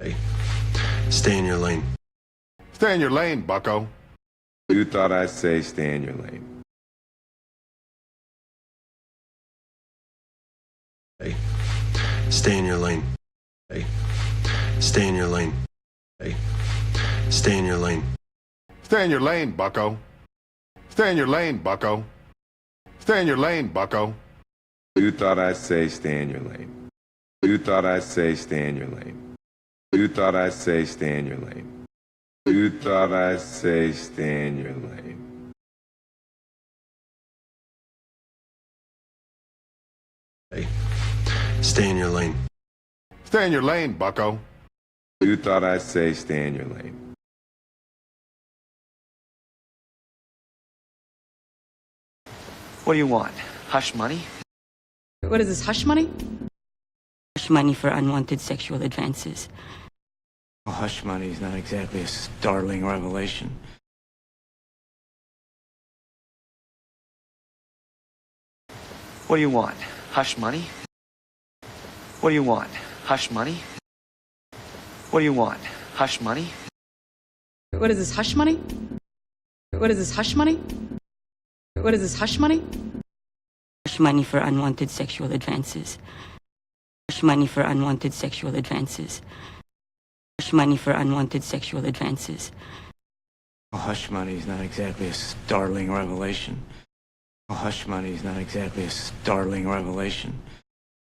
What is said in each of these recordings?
Hey, stay in your lane. Stay in your lane, bucko. You thought I'd say stay in your lane. Hey, stay in your lane. Hey, stay in your lane. Hey, stay in your lane. Stay in your lane, bucko. Stay in your lane, bucko. Stay in your lane, bucko. You thought I'd say stay in your lane. You thought I'd say stay in your lane. You thought I'd say stay in your lane. You thought I'd say stay in your lane. Hey, stay in your lane. Stay in your lane, bucko. You thought I'd say stay in your lane. What do you want? Hush money? What is this, hush money? Hush money for unwanted sexual advances. Well, hush money is not exactly a startling revelation. What do you want? Hush money? What do you want? Hush money? What do you want? Hush money? What is this, hush money? What is this, hush money? What is this, hush money? Hush money for unwanted sexual advances. Hush money for unwanted sexual advances. Hush money for unwanted sexual advances. Well, hush money is not exactly a startling revelation. Well, hush money is not exactly a startling revelation.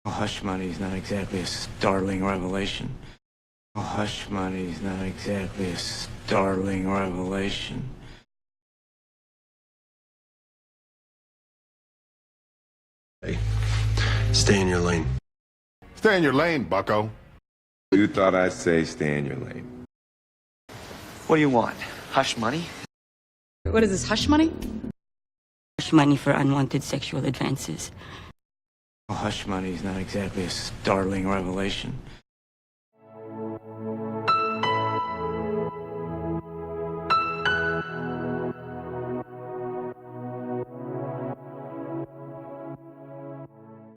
Well, hush money is not exactly a startling revelation. Well, hush money is not exactly a startling revelation. Hey, stay in your lane. Stay in your lane, bucko. You thought I'd say stay in your lane. What do you want? Hush money? What is this, hush money? Hush money for unwanted sexual advances. Well, hush money is not exactly a startling revelation.